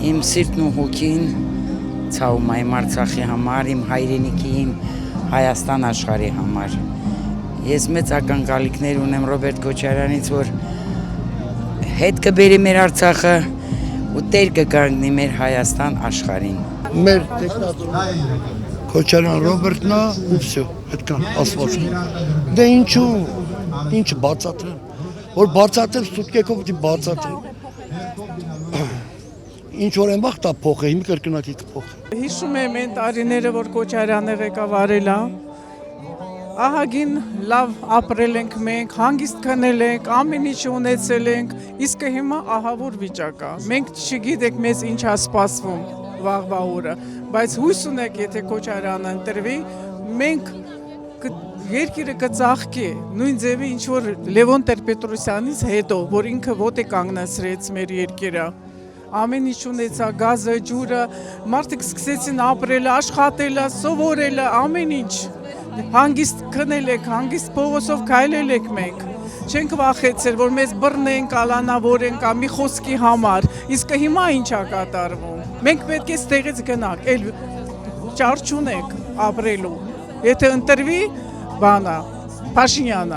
Իմ սիրտն ու հոգին ցավում է իմ Արցախի համար, իմ հայրենիքի, իմ Հայաստան աշխարհի համար։ Ես մեծ ակնկալիքներ ունեմ Ռոբերտ Քոչարյանից, որ հետ կբերի մեր Արցախը ու տեր կկանգնի մեր Հայաստան աշխարհին։ Մեր տեխնատոր Քոչարյան Ռոբերտն ու վсё, այդքան ասված։ Դե ինչ բացատրեմ, որ բացատրեմ ստուտկեքով դի բացատրեմ։ Ինչ որ են վախտա փոխը, հիմա կրկնակի կփոխի։ Հիշում եմ այն տարիները, որ Քոչարյանը ղեկավարել է։ Ահագին լավ ապրել ենք մենք, հանգիստ քնել ենք, ամեն ինչ ունեցել ենք, իսկ հիմա ահավոր վիճակ է։ Մենք չգիտենք մեզ ինչ է սպասվում վաղվա օրը, բայց հույս ունենք, եթե Քոչարյանը ընտրվի, մենք երկիրը կծաղկի, նույն ձևի ինչ որ Լևոն Տեր-Պետրոսյանից հետո, որ ինքը ոտե կանգնացրեց մեր երկիրը։ Ամեն ինչ ունեցա, գազը, ջուրը, մարդիկ սկսեցին ապրել, աշխատել, սովորել, ամեն ինչ։ Հանգիստ քնել ենք, հանգիստ փողոցով քայլել ենք մենք։ Չենք վախեցել, որ մեզ բռնեն, կալանավորեն կամ մի խոսքի համար։ Իսկ հիմա ինչ է կատարվում։ Մենք պետք է ստեղից գնանք, էլ ճար չունենք ապրելու։ Եթե ընտրվի, բանա, Փաշինյանը։